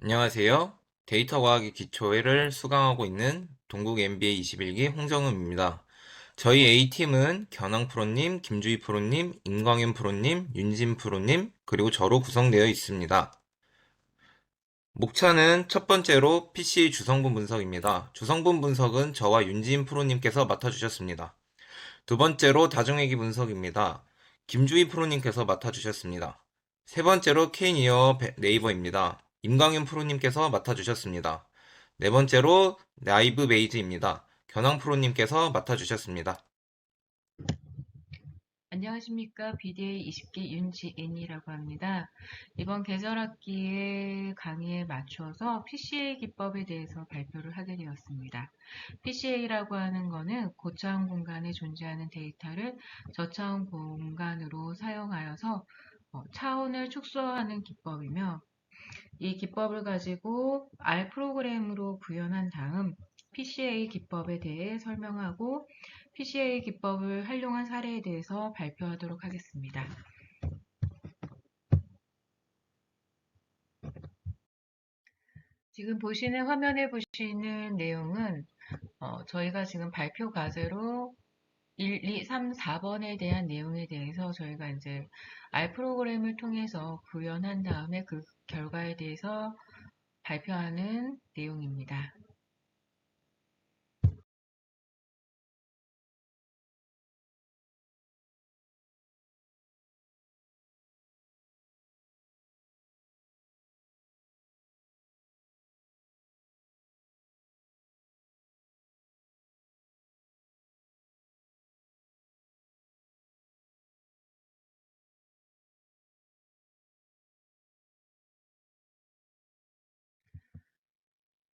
안녕하세요. 데이터 과학의 기초를 수강하고 있는 동국 MBA 21기 홍정음입니다. 저희 A팀은 견왕 프로님, 김주희 프로님, 임광현 프로님, 윤진 프로님, 그리고 저로 구성되어 있습니다. 목차는 첫 번째로 PC 주성분 분석입니다. 주성분 분석은 저와 윤진 프로님께서 맡아주셨습니다. 두 번째로 다중회귀 분석입니다. 김주희 프로님께서 맡아주셨습니다. 세 번째로 K니어 네이버입니다. 임광현 프로님께서 맡아주셨습니다. 네 번째로 라이브 베이즈입니다. 견왕 프로님께서 맡아주셨습니다. 안녕하십니까. BDA 20기 윤지인이라고 합니다. 이번 계절학기의 강의에 맞춰서 PCA 기법에 대해서 발표를 하게 되었습니다. PCA라고 하는 것은 고차원 공간에 존재하는 데이터를 저차원 공간으로 사용하여서 차원을 축소하는 기법이며, 이 기법을 가지고 R 프로그램으로 구현한 다음 PCA 기법에 대해 설명하고 PCA 기법을 활용한 사례에 대해서 발표하도록 하겠습니다. 지금 보시는 화면에 보시는 내용은 저희가 지금 발표 과제로 1, 2, 3, 4번에 대한 내용에 대해서 저희가 이제 R 프로그램을 통해서 구현한 다음에 그 결과에 대해서 발표하는 내용입니다.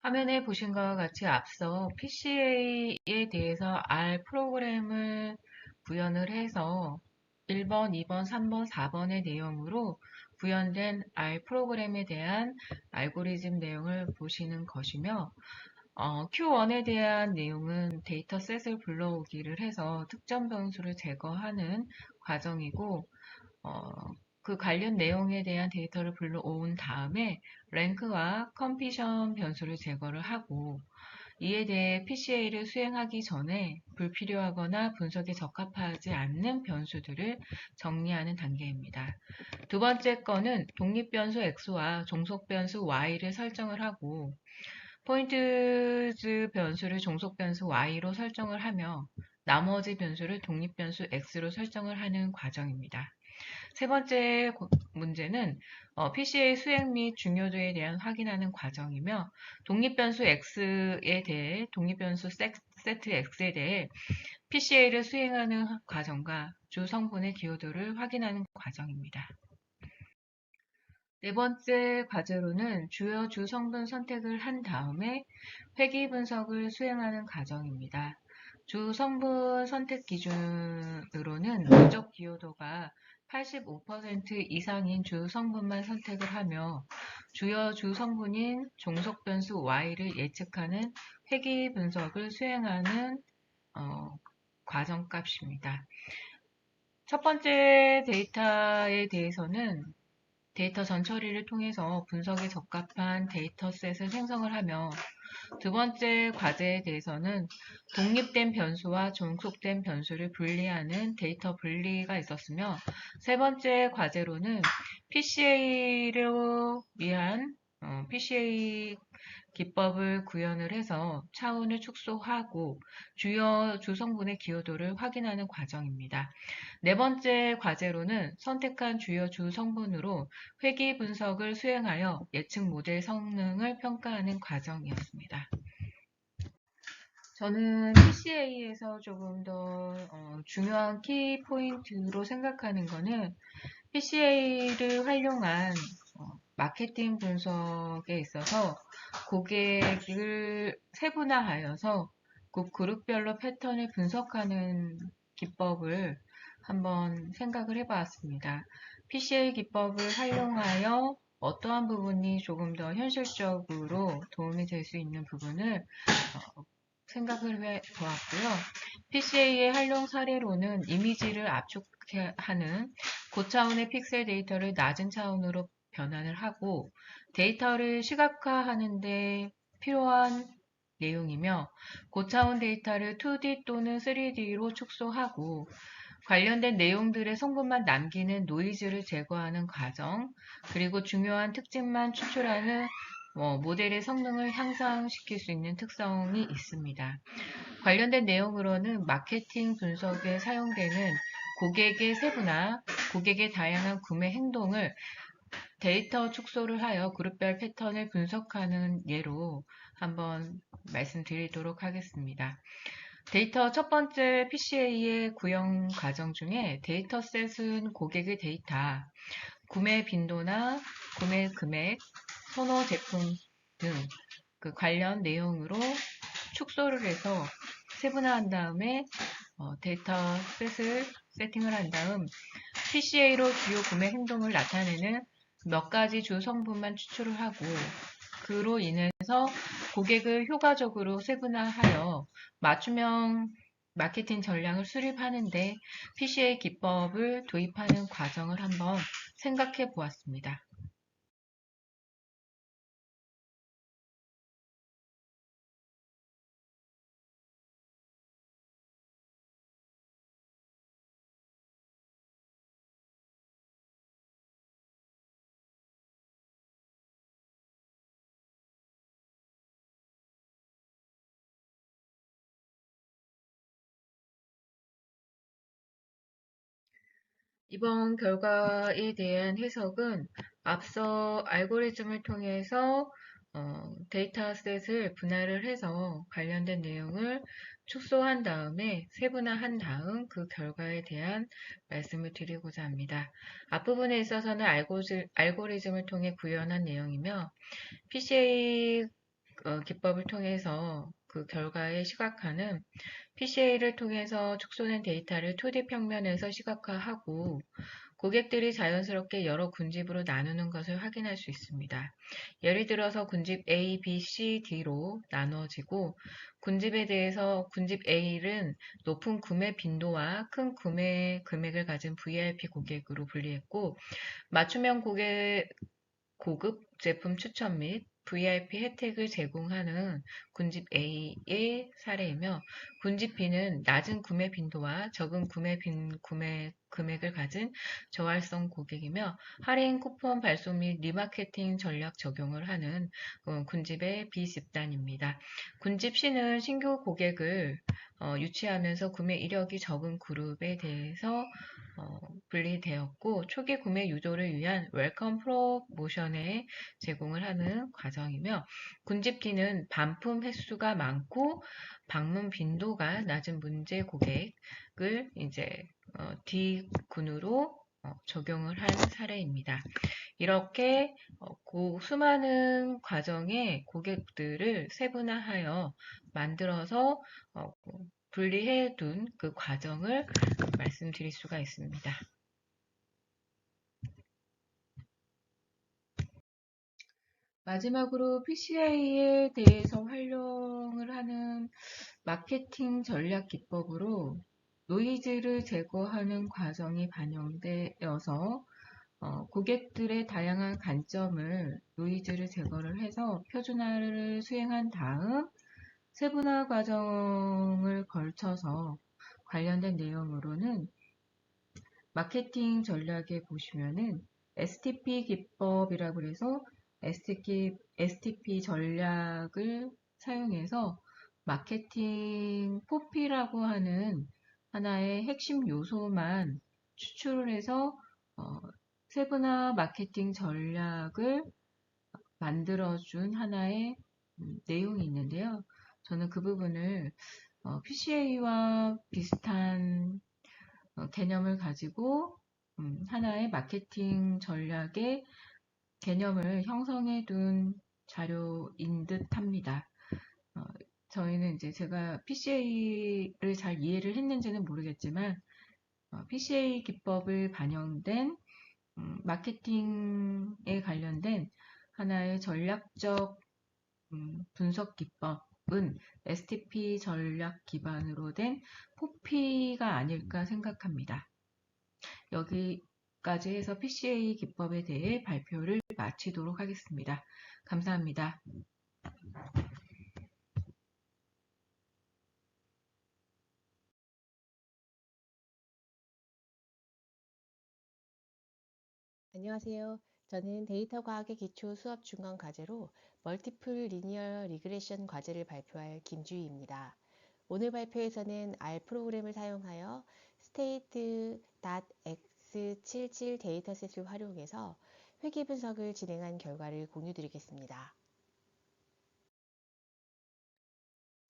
화면에 보신 것과 같이 앞서 PCA에 대해서 R 프로그램을 구현을 해서 1번, 2번, 3번, 4번의 내용으로 구현된 R 프로그램에 대한 알고리즘 내용을 보시는 것이며, Q1에 대한 내용은 데이터셋을 불러오기를 해서 특정 변수를 제거하는 과정이고, 어, 그 관련 내용에 대한 데이터를 불러온 다음에 랭크와 컴피션 변수를 제거를 하고, 이에 대해 PCA를 수행하기 전에 불필요하거나 분석에 적합하지 않는 변수들을 정리하는 단계입니다. 두 번째 거는 독립변수 X와 종속변수 Y를 설정을 하고, 포인트즈 변수를 종속변수 Y로 설정을 하며 나머지 변수를 독립변수 X로 설정을 하는 과정입니다. 세 번째 문제는 PCA 수행 및 중요도에 대한 확인하는 과정이며, 독립변수 X에 대해 독립변수 세트 X에 대해 PCA를 수행하는 과정과 주 성분의 기여도를 확인하는 과정입니다. 네 번째 과제로는 주요 주 성분 선택을 한 다음에 회귀 분석을 수행하는 과정입니다. 주 성분 선택 기준으로는 누적 기여도가 85% 이상인 주 성분만 선택을 하며, 주요 주 성분인 종속 변수 Y를 예측하는 회귀 분석을 수행하는 과정값입니다. 첫 번째 데이터에 대해서는 데이터 전처리를 통해서 분석에 적합한 데이터셋을 생성을 하며, 두 번째 과제에 대해서는 독립된 변수와 종속된 변수를 분리하는 데이터 분리가 있었으며, 세 번째 과제로는 PCA를 위한 PCA 기법을 구현을 해서 차원을 축소하고 주요 주성분의 기여도를 확인하는 과정입니다. 네 번째 과제로는 선택한 주요 주성분으로 회귀 분석을 수행하여 예측 모델 성능을 평가하는 과정이었습니다. 저는 PCA에서 조금 더 중요한 키 포인트로 생각하는 것은 PCA를 활용한 마케팅 분석에 있어서 고객을 세분화하여서 그 그룹별로 패턴을 분석하는 기법을 한번 생각을 해봤습니다. PCA 기법을 활용하여 어떠한 부분이 조금 더 현실적으로 도움이 될 수 있는 부분을 생각을 해 보았고요. PCA의 활용 사례로는 이미지를 압축하는 고차원의 픽셀 데이터를 낮은 차원으로 변환을 하고 데이터를 시각화하는 데 필요한 내용이며 고차원 데이터를 2D 또는 3D로 축소하고 관련된 내용들의 성분만 남기는 노이즈를 제거하는 과정, 그리고 중요한 특징만 추출하는 모델의 성능을 향상시킬 수 있는 특성이 있습니다. 관련된 내용으로는 마케팅 분석에 사용되는 고객의 세부나 고객의 다양한 구매 행동을 데이터 축소를 하여 그룹별 패턴을 분석하는 예로 한번 말씀드리도록 하겠습니다. 데이터 첫 번째 PCA의 구형 과정 중에 데이터셋은 고객의 데이터, 구매 빈도나 구매 금액, 선호 제품 등 그 관련 내용으로 축소를 해서 세분화한 다음에 데이터셋을 세팅을 한 다음 PCA로 주요 구매 행동을 나타내는 몇 가지 주 성분만 추출을 하고 그로 인해서 고객을 효과적으로 세분화하여 맞춤형 마케팅 전략을 수립하는데 PCA 기법을 도입하는 과정을 한번 생각해 보았습니다. 이번 결과에 대한 해석은 앞서 알고리즘을 통해서 데이터셋을 분할을 해서 관련된 내용을 축소한 다음에 세분화한 다음 그 결과에 대한 말씀을 드리고자 합니다. 앞부분에 있어서는 알고리즘을 통해 구현한 내용이며 PCA 기법을 통해서 그 결과에 시각화는 PCA를 통해서 축소된 데이터를 2D 평면에서 시각화하고 고객들이 자연스럽게 여러 군집으로 나누는 것을 확인할 수 있습니다. 예를 들어서 군집 A, B, C, D로 나누어지고 군집에 대해서 군집 A는 높은 구매 빈도와 큰 구매 금액을 가진 VIP 고객으로 분리했고 맞춤형 고급 제품 추천 및 VIP 혜택을 제공하는 군집 A의 사례이며 군집 B는 낮은 구매 빈도와 적은 구매 금액을 가진 저활성 고객이며 할인 쿠폰 발송 및 리마케팅 전략 적용을 하는 군집의 B 집단입니다. 군집 C는 신규 고객을 유치하면서 구매 이력이 적은 그룹에 대해서 분리되었고 초기 구매 유도를 위한 웰컴 프로모션에 제공을 하는 과정이며 군집 D는 반품 횟수가 많고 방문 빈도가 낮은 문제 고객을 이제 D군으로 적용을 한 사례입니다. 이렇게 수많은 과정의 고객들을 세분화하여 만들어서 분리해 둔 그 과정을 말씀드릴 수가 있습니다. 마지막으로 PCI에 대해서 활용을 하는 마케팅 전략 기법으로 노이즈를 제거하는 과정이 반영되어서 고객들의 다양한 관점을 노이즈를 제거를 해서 표준화를 수행한 다음 세분화 과정을 걸쳐서 관련된 내용으로는 마케팅 전략에 보시면은 STP 기법이라고 해서 STP 전략을 사용해서 마케팅 포피라고 하는 하나의 핵심 요소만 추출을 해서 세분화 마케팅 전략을 만들어준 하나의 내용이 있는데요. 저는 그 부분을 PCA와 비슷한 개념을 가지고 하나의 마케팅 전략의 개념을 형성해 둔 자료인 듯 합니다. 저희는 이제 제가 PCA를 잘 이해를 했는지는 모르겠지만 PCA 기법을 반영된 마케팅에 관련된 하나의 전략적 분석 기법은 STP 전략 기반으로 된 포피가 아닐까 생각합니다. 여기 까지 해서 PCA 기법에 대해 발표를 마치도록 하겠습니다. 감사합니다. 안녕하세요. 저는 데이터 과학의 기초 수업 중간 과제로 멀티플 리니어 리그레션 과제를 발표할 김주희입니다. 오늘 발표에서는 R 프로그램을 사용하여 state.x77 데이터셋을 활용해서 회귀 분석을 진행한 결과를 공유드리겠습니다.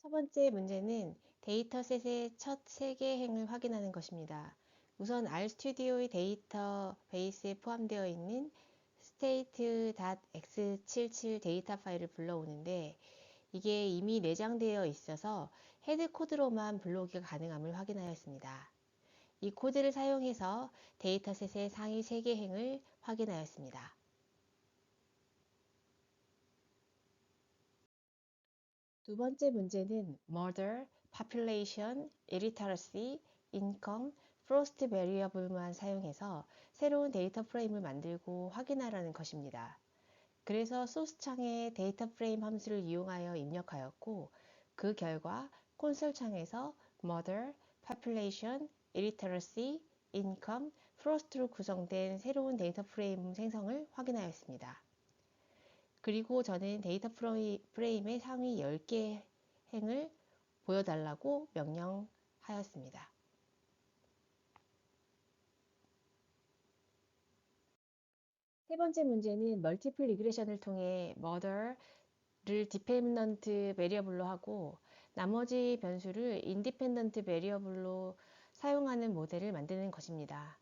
첫 번째 문제는 데이터셋의 첫 3개 행을 확인하는 것입니다. 우선 RStudio의 데이터베이스에 포함되어 있는 state.x77 데이터 파일을 불러오는데 이게 이미 내장되어 있어서 헤드 코드로만 불러오기가 가능함을 확인하였습니다. 이 코드를 사용해서 데이터셋의 상위 3개 행을 확인하였습니다. 두 번째 문제는 murder, population, illiteracy, income, frost variable만 사용해서 새로운 데이터 프레임을 만들고 확인하라는 것입니다. 그래서 소스 창에 데이터 프레임 함수를 이용하여 입력하였고 그 결과 콘솔 창에서 murder, population, illiteracy, income, frost로 구성된 새로운 데이터 프레임 생성을 확인하였습니다. 그리고 저는 데이터 프레임의 상위 10개 행을 보여달라고 명령하였습니다. 세 번째 문제는 멀티플 리그레션을 통해 murder를 디펜던트 베리어블로 하고 나머지 변수를 인디펜던트 베리어블로 사용하는 모델을 만드는 것입니다.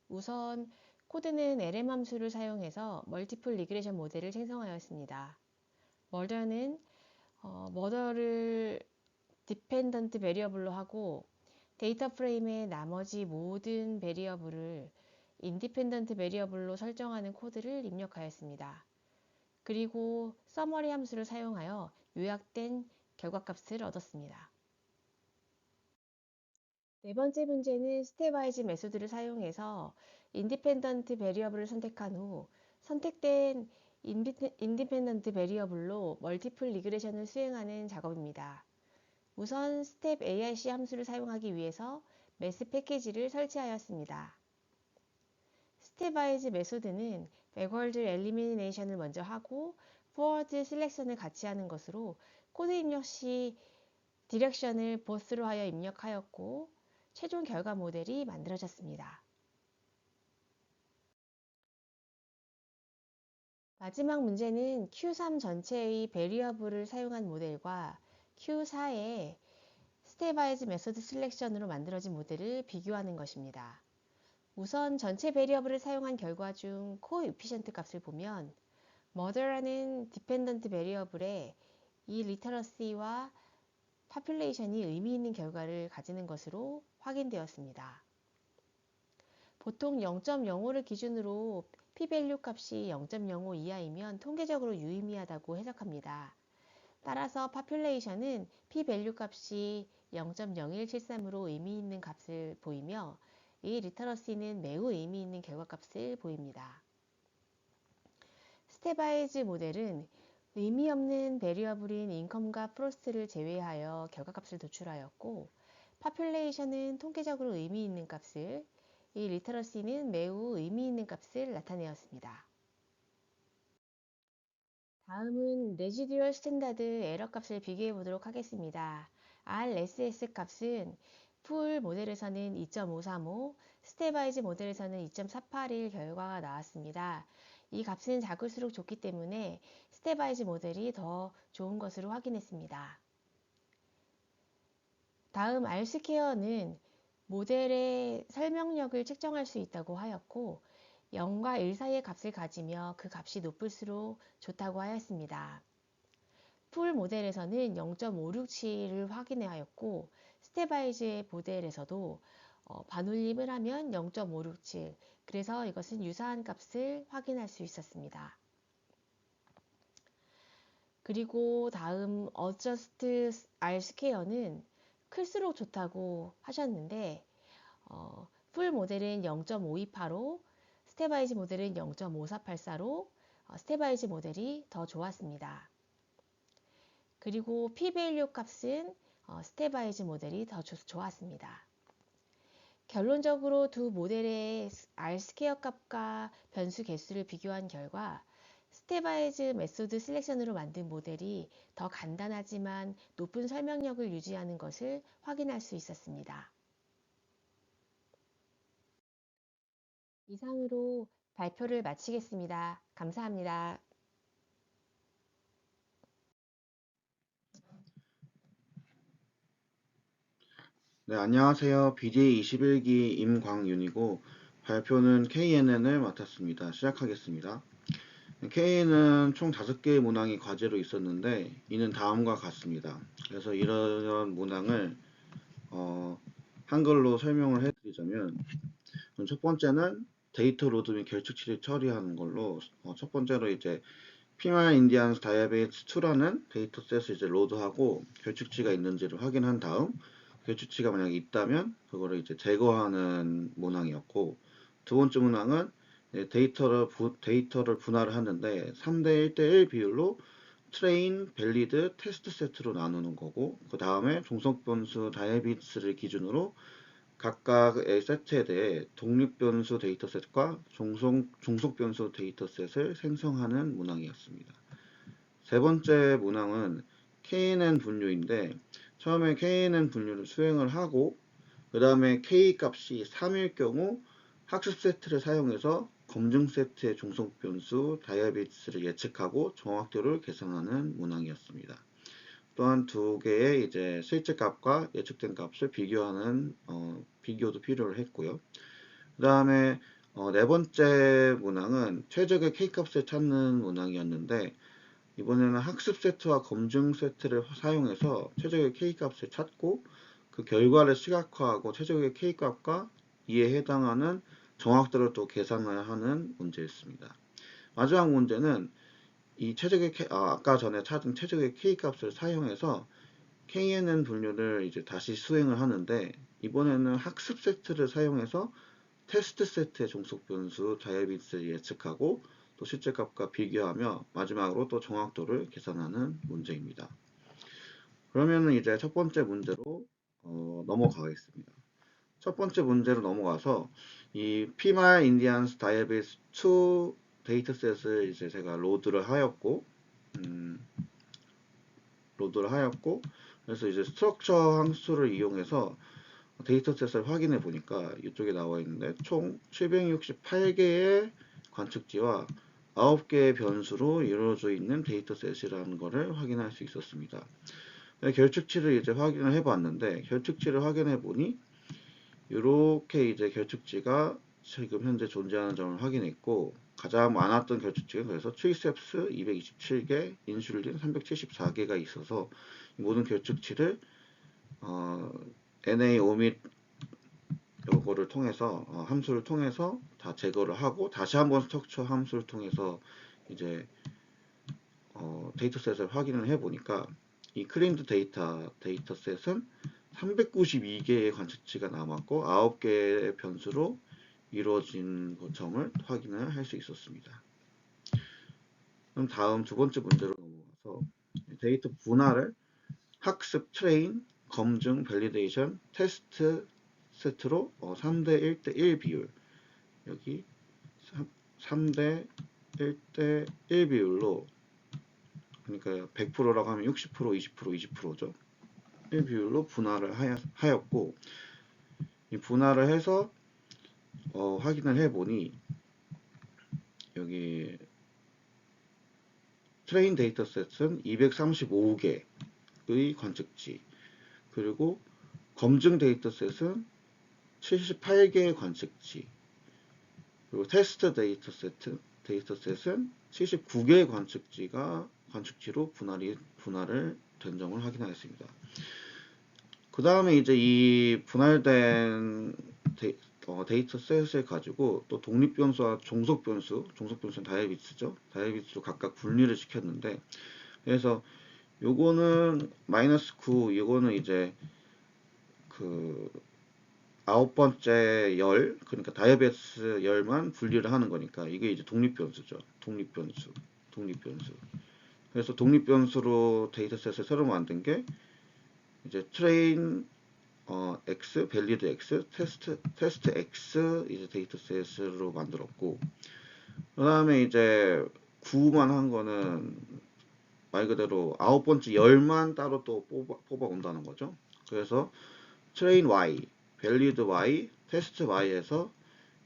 우선 코드는 lm 함수를 사용해서 멀티플 리그레션 모델을 생성하였습니다. murder는 murder를 디펜던트 베리어블로 하고 데이터 프레임의 나머지 모든 베리어블을 인디펜던트 베리어블로 설정하는 코드를 입력하였습니다. 그리고 서머리 함수를 사용하여 요약된 결과값을 얻었습니다. 네 번째 문제는 스텝와이즈 메소드를 사용해서 인디펜던트 베리어블을 선택한 후 선택된 인디펜던트 베리어블로 멀티플 리그레션을 수행하는 작업입니다. 우선 스텝 ARC 함수를 사용하기 위해서 메스 패키지를 설치하였습니다. 스텝와이즈 메소드는 백월드 엘리미네이션을 먼저 하고 포워드 셀렉션을 같이 하는 것으로 코드 입력 시 디렉션을 보스로 하여 입력하였고 최종 결과 모델이 만들어졌습니다. 마지막 문제는 Q3 전체의 베리어블을 사용한 모델과 Q4의 스텝와이즈 메소드 셀렉션으로 만들어진 모델을 비교하는 것입니다. 우선 전체 베리어블을 사용한 결과 중 코에피션트 값을 보면 murder라는 디펜던트 베리어블에 이 리터러시와 population이 의미 있는 결과를 가지는 것으로 확인되었습니다. 보통 0.05를 기준으로 p-value 값이 0.05 이하이면 통계적으로 유의미하다고 해석합니다. 따라서 population은 p-value 값이 0.0173으로 의미 있는 값을 보이며 이 리터러시는 매우 의미 있는 결과값을 보입니다. 스텝와이즈 모델은 의미 없는 베리어블인 인컴과 프로스트를 제외하여 결과값을 도출하였고 population은 통계적으로 의미 있는 값을, 이 리터러시는 매우 의미 있는 값을 나타내었습니다. 다음은 레지듀얼 스탠다드 에러 값을 비교해 보도록 하겠습니다. RSS 값은 풀 모델에서는 2.535, 스텝와이즈 모델에서는 2.481 결과가 나왔습니다. 이 값은 작을수록 좋기 때문에 스텝와이즈 모델이 더 좋은 것으로 확인했습니다. 다음 R스퀘어는 모델의 설명력을 측정할 수 있다고 하였고 0과 1 사이의 값을 가지며 그 값이 높을수록 좋다고 하였습니다. 풀 모델에서는 0.567을 확인하였고 스텝와이즈의 모델에서도 반올림을 하면 0.567, 그래서 이것은 유사한 값을 확인할 수 있었습니다. 그리고 다음 어저스트 R스퀘어는 클수록 좋다고 하셨는데 풀 모델은 0.528로 스테바이즈 모델은 0.5484로 스테바이즈 모델이 더 좋았습니다. 그리고 p-밸류 값은 스테바이즈 모델이 더 좋았습니다. 결론적으로 두 모델의 R 스퀘어 값과 변수 개수를 비교한 결과 스테바이즈 메소드 셀렉션으로 만든 모델이 더 간단하지만 높은 설명력을 유지하는 것을 확인할 수 있었습니다. 이상으로 발표를 마치겠습니다. 감사합니다. 네, 안녕하세요. BJ 21기 임광윤이고 발표는 KNN을 맡았습니다. 시작하겠습니다. KN은 총 5개의 문항이 과제로 있었는데 이는 다음과 같습니다. 그래서 이런 문항을 한글로 설명을 해드리자면 첫 번째는 데이터 로드 및 결축치를 처리하는 걸로 첫 번째로 이제 피말 인디안스 다이아베이츠 2라는 데이터셋을 이제 로드하고 결축치가 있는지를 확인한 다음 결축치가 만약에 있다면 그거를 이제 제거하는 문항이었고, 두 번째 문항은 데이터를 분할을 하는데 3대 1대1 비율로 트레인, 밸리드, 테스트 세트로 나누는 거고, 그 다음에 종속 변수 다이아비트스를 기준으로 각각의 세트에 대해 독립 변수 데이터셋과 종속 변수 데이터셋을 생성하는 문항이었습니다. 세 번째 문항은 KNN 분류인데 처음에 KNN 분류를 수행을 하고 그 다음에 K 값이 3일 경우 학습 세트를 사용해서 검증 세트의 종속 변수 다이아비트스를 예측하고 정확도를 계산하는 문항이었습니다. 또한 두 개의 이제 실제 값과 예측된 값을 비교하는 비교도 필요를 했고요. 그 다음에 네 번째 문항은 최적의 K 값을 찾는 문항이었는데 이번에는 학습 세트와 검증 세트를 사용해서 최적의 K 값을 찾고 그 결과를 시각화하고 최적의 K 값과 이에 해당하는 정확도를 또 계산을 하는 문제였습니다. 마지막 문제는 이 최적의 아까 전에 찾은 최적의 K 값을 사용해서 KNN 분류를 이제 다시 수행을 하는데 이번에는 학습 세트를 사용해서 테스트 세트의 종속 변수 다이아비트스를 예측하고 또 실제 값과 비교하며 마지막으로 또 정확도를 계산하는 문제입니다. 그러면은 이제 첫 번째 문제로 넘어가겠습니다. 첫 번째 문제로 넘어가서 이 피말 인디안스 다이아비스 2 데이터셋을 이제 제가 로드를 하였고 그래서 이제 스트럭처 함수를 이용해서 데이터셋을 확인해 보니까 이쪽에 나와 있는데 총 768개의 관측지와 9개의 변수로 이루어져 있는 데이터셋이라는 것을 확인할 수 있었습니다. 결축치를 이제 확인을 해 봤는데 결축치를 확인해 보니 이렇게 이제 결축지가 지금 현재 존재하는 점을 확인했고 가장 많았던 결축지가 그래서 트리셉스 227개, 인슐린 374개가 있어서 모든 결축치를 NA 오밋 요거를 통해서 함수를 통해서 다 제거를 하고 다시 한번 스트럭처 함수를 통해서 이제 데이터셋을 확인을 해 보니까 이 클린드 데이터셋은 392개의 관측치가 남았고 9개의 변수로 이루어진 점을 확인을 할 수 있었습니다. 그럼 다음 두 번째 문제로 넘어가서 데이터 분할을 학습, 트레인, 검증, 밸리데이션, 테스트 세트로 3대 1대1 비율 여기 3대 1대 1 비율로 그러니까 100%라고 하면 60%, 20%, 20%죠. 1 비율로 분할을 하였고 이 분할을 해서 확인을 해보니 여기 트레인 데이터셋은 235개의 관측지 그리고 검증 데이터셋은 78개의 관측지 그리고 테스트 데이터셋은 79개의 관측지로 분할을 된 점을 확인하였습니다. 그 다음에 이제 이 분할된 데이터셋을 가지고 또 독립변수와 종속변수는 다이아비트스죠. 다이아비트스로 각각 분리를 시켰는데 그래서 요거는 -9, 요거는 이제 그 아홉 번째 열, 그러니까 다이아베티스 열만 분리를 하는 거니까 이게 이제 독립변수죠. 독립변수. 그래서 독립변수로 데이터셋을 새로 만든 게 이제 트레인 X, 밸리드 X, 테스트 X 이제 데이터셋으로 만들었고, 그 다음에 이제 구만 한 거는 말 그대로 아홉 번째 열만 따로 또 뽑아 온다는 거죠. 그래서 트레인 Y, 밸리드 Y, 테스트 Y에서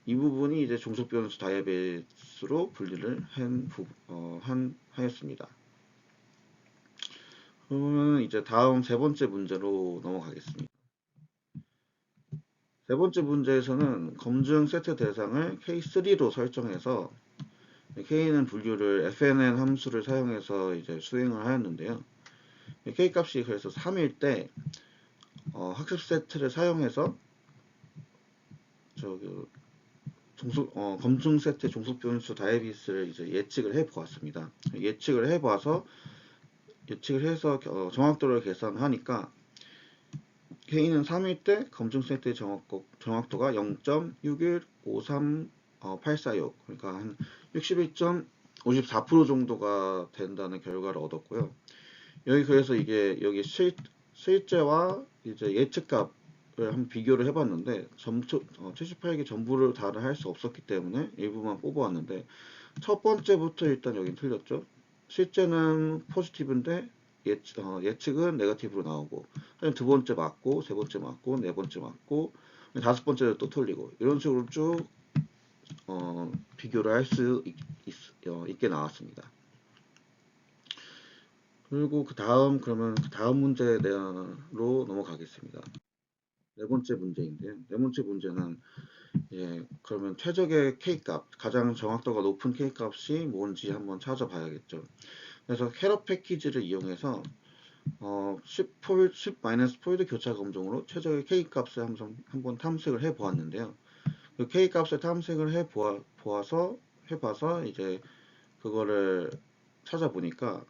이 부분이 이제 종속 변수 다이아베이스로 분리를 하였습니다. 그러면 이제 다음 세 번째 문제로 넘어가겠습니다. 세 번째 문제에서는 검증 세트 대상을 K3로 설정해서 K는 분류를 fnn 함수를 사용해서 이제 수행을 하였는데요. K 값이 그래서 3일 때 학습 세트를 사용해서 검증 세트 종속 변수 다이비스를 이제 예측을 해 보았습니다. 예측을 해서 정확도를 계산하니까 K는 3일 때 검증 세트의 정확도가 0.6153846, 그러니까 한 61.54% 정도가 된다는 결과를 얻었고요. 그래서 이게 여기 실제와 이제 예측값을 한번 비교를 해봤는데 78개 전부를 다 할 수 없었기 때문에 일부만 뽑아왔는데 첫 번째부터 일단 여긴 틀렸죠. 실제는 포지티브인데 예측은 네거티브로 나오고, 두 번째 맞고, 세 번째 맞고, 네 번째 맞고, 다섯 번째도 또 틀리고, 이런 식으로 쭉 비교를 할 수 있게 나왔습니다. 그리고 그러면 그 다음 문제로 넘어가겠습니다. 네 번째 문제인데요. 네 번째 문제는 그러면 최적의 K값, 가장 정확도가 높은 K값이 뭔지 한번 찾아봐야겠죠. 그래서 캐럿 패키지를 이용해서 10-폴드 교차 검증으로 최적의 K값을 한번 탐색을 해 보았는데요. 그 K값을 탐색을 해 봐서 이제 그거를 찾아보니까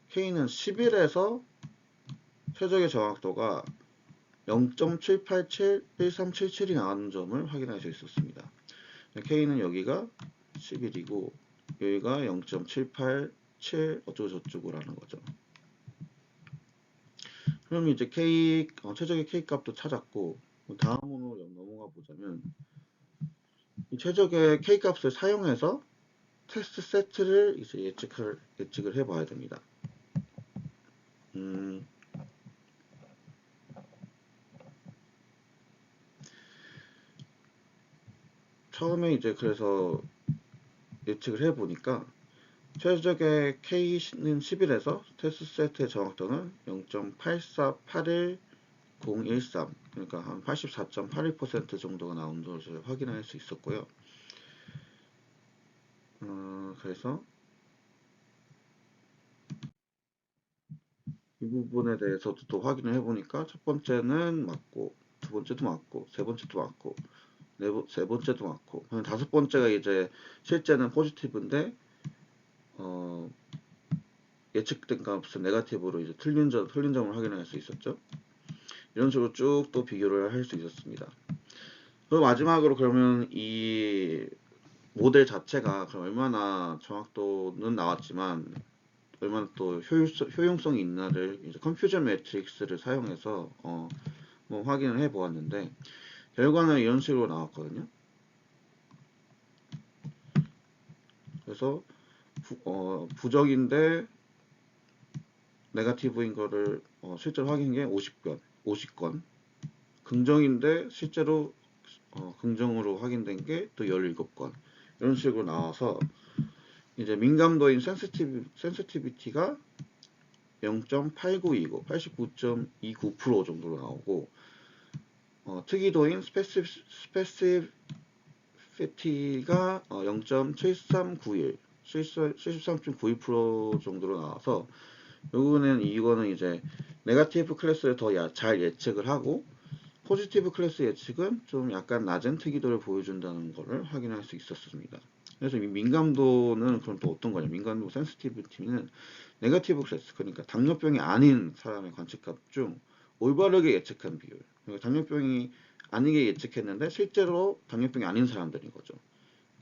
K는 11에서 최적의 정확도가 0.7871377이 나오는 점을 확인할 수 있었습니다. K는 여기가 11이고 여기가 0.787 어쩌고저쩌고라는 거죠. 그럼 이제 최적의 K 값도 찾았고, 다음으로 넘어가 보자면 이 최적의 K 값을 사용해서 테스트 세트를 이제 예측을 해봐야 됩니다. 처음에 이제 그래서 예측을 해보니까 최적의 K는 11에서 테스트 세트의 정확도는 0.8481013, 그러니까 한 84.81% 정도가 나온 것을 확인할 수 있었고요. 그래서 이 부분에 대해서도 또 확인을 해보니까 첫 번째는 맞고, 두 번째도 맞고, 세 번째도 맞고, 세 번째도 맞고, 다섯 번째가 이제 실제는 포지티브인데 예측된 값은 네거티브로 이제 틀린 점을 확인할 수 있었죠. 이런 식으로 쭉 또 비교를 할 수 있었습니다. 그리고 마지막으로 그러면 이 모델 자체가 그럼 얼마나 정확도는 나왔지만 얼마나 또 효용성이 있나를 이제 컴퓨전 매트릭스를 사용해서 뭐 확인을 해 보았는데 결과는 이런 식으로 나왔거든요. 그래서 부적인데 네거티브인 거를 실제로 확인한 게 50건, 긍정인데 실제로 긍정으로 확인된 게 또 17건, 이런 식으로 나와서 이제 민감도인 센시티비티가 0.8929, 89.29% 정도로 나오고, 특이도인 스페시피티가 0.7391, 73.92% 정도로 나와서 이거는 이제 네거티브 클래스를 더 잘 예측을 하고 포지티브 클래스 예측은 좀 약간 낮은 특이도를 보여준다는 것을 확인할 수 있었습니다. 그래서 이 민감도는 그럼 또 어떤 거냐? 민감도 센시티비티는 네거티브 클래스, 그러니까 당뇨병이 아닌 사람의 관측값 중 올바르게 예측한 비율. 그러니까 당뇨병이 아니게 예측했는데 실제로 당뇨병이 아닌 사람들인 거죠.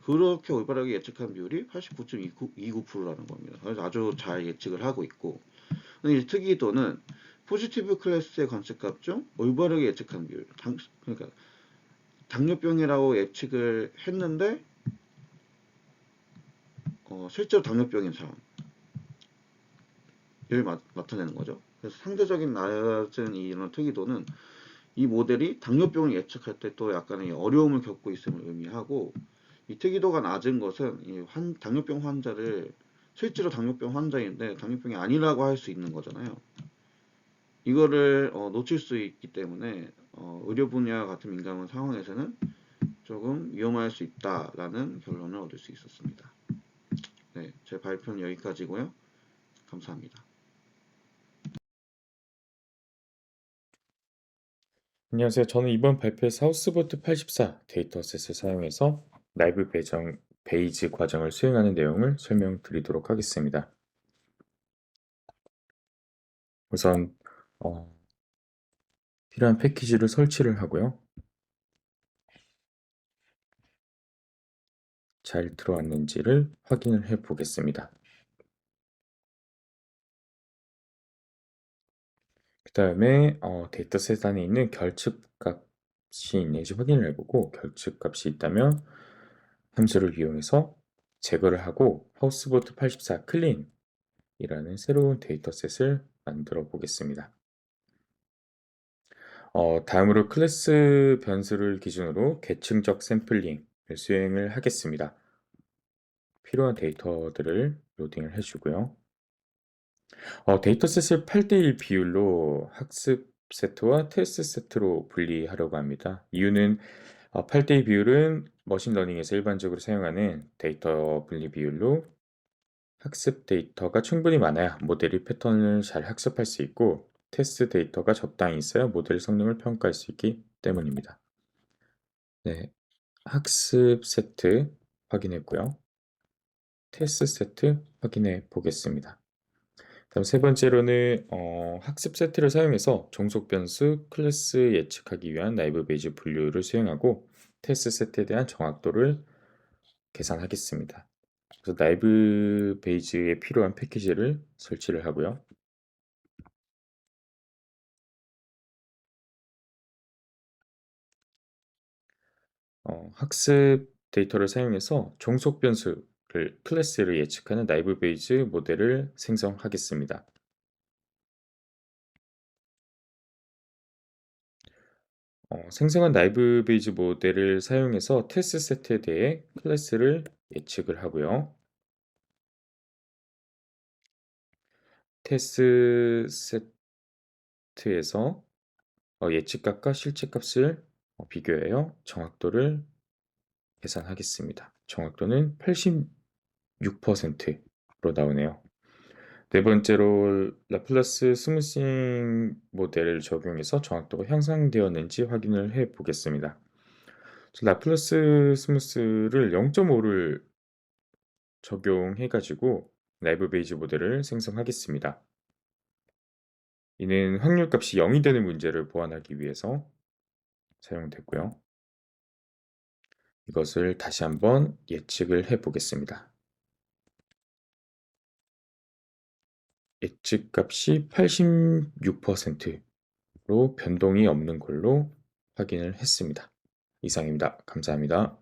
그렇게 올바르게 예측한 비율이 89.29%라는 겁니다. 그래서 아주 잘 예측을 하고 있고, 근데 이 특이도는 포지티브 클래스의 관측값 중 올바르게 예측한 비율, 그러니까 당뇨병이라고 예측을 했는데 실제로 당뇨병인 사람을 나타내는 거죠. 그래서 상대적인 낮은 이런 특이도는 이 모델이 당뇨병을 예측할 때 또 약간의 어려움을 겪고 있음을 의미하고, 이 특이도가 낮은 것은 당뇨병 환자를 실제로 당뇨병 환자인데 당뇨병이 아니라고 할 수 있는 거잖아요. 이거를 놓칠 수 있기 때문에 의료 분야 같은 민감한 상황에서는 조금 위험할 수 있다라는 결론을 얻을 수 있었습니다. 네, 제 발표는 여기까지고요. 감사합니다. 안녕하세요. 저는 이번 발표에서 하우스보트 84 데이터셋을 사용해서 라이브 배정 베이지 과정을 수행하는 내용을 설명드리도록 하겠습니다. 우선 필요한 패키지를 설치를 하고요. 잘 들어왔는지를 확인을 해 보겠습니다. 그 다음에 데이터셋 안에 있는 결측값이 있는지 확인을 해보고, 결측값이 있다면 함수를 이용해서 제거를 하고 하우스보트 84 클린이라는 새로운 데이터셋을 만들어 보겠습니다. 다음으로 클래스 변수를 기준으로 계층적 샘플링을 수행을 하겠습니다. 필요한 데이터들을 로딩을 해주고요. 데이터셋을 8대1 비율로 학습 세트와 테스트 세트로 분리하려고 합니다. 이유는 8대1 비율은 머신러닝에서 일반적으로 사용하는 데이터 분리 비율로, 학습 데이터가 충분히 많아야 모델이 패턴을 잘 학습할 수 있고, 테스트 데이터가 적당히 있어야 모델 성능을 평가할 수 있기 때문입니다. 네, 학습 세트 확인했고요. 테스트 세트 확인해 보겠습니다. 다음 세 번째로는 학습 세트를 사용해서 종속 변수 클래스 예측하기 위한 라이브 베이지 분류를 수행하고 테스트 세트에 대한 정확도를 계산하겠습니다. 그래서 라이브 베이지에 필요한 패키지를 설치를 하고요. 학습 데이터를 사용해서 종속 변수를 클래스를 예측하는 라이브 베이지 모델을 생성하겠습니다. 생성한 라이브 베이지 모델을 사용해서 테스트 세트에 대해 클래스를 예측을 하고요. 테스트 세트에서 예측값과 실제값을 비교하여 정확도를 계산하겠습니다. 정확도는 86%로 나오네요. 네 번째로 라플라스 스무싱 모델을 적용해서 정확도가 향상되었는지 확인을 해 보겠습니다. 라플라스 스무스를 0.5를 적용해 가지고 라이브 베이지 모델을 생성하겠습니다. 이는 확률값이 0이 되는 문제를 보완하기 위해서 사용됐고요. 이것을 다시 한번 예측을 해 보겠습니다. 예측값이 86%로 변동이 없는 걸로 확인을 했습니다. 이상입니다. 감사합니다.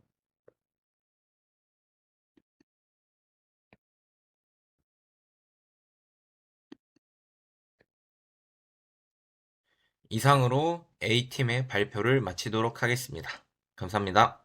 이상으로 A팀의 발표를 마치도록 하겠습니다. 감사합니다.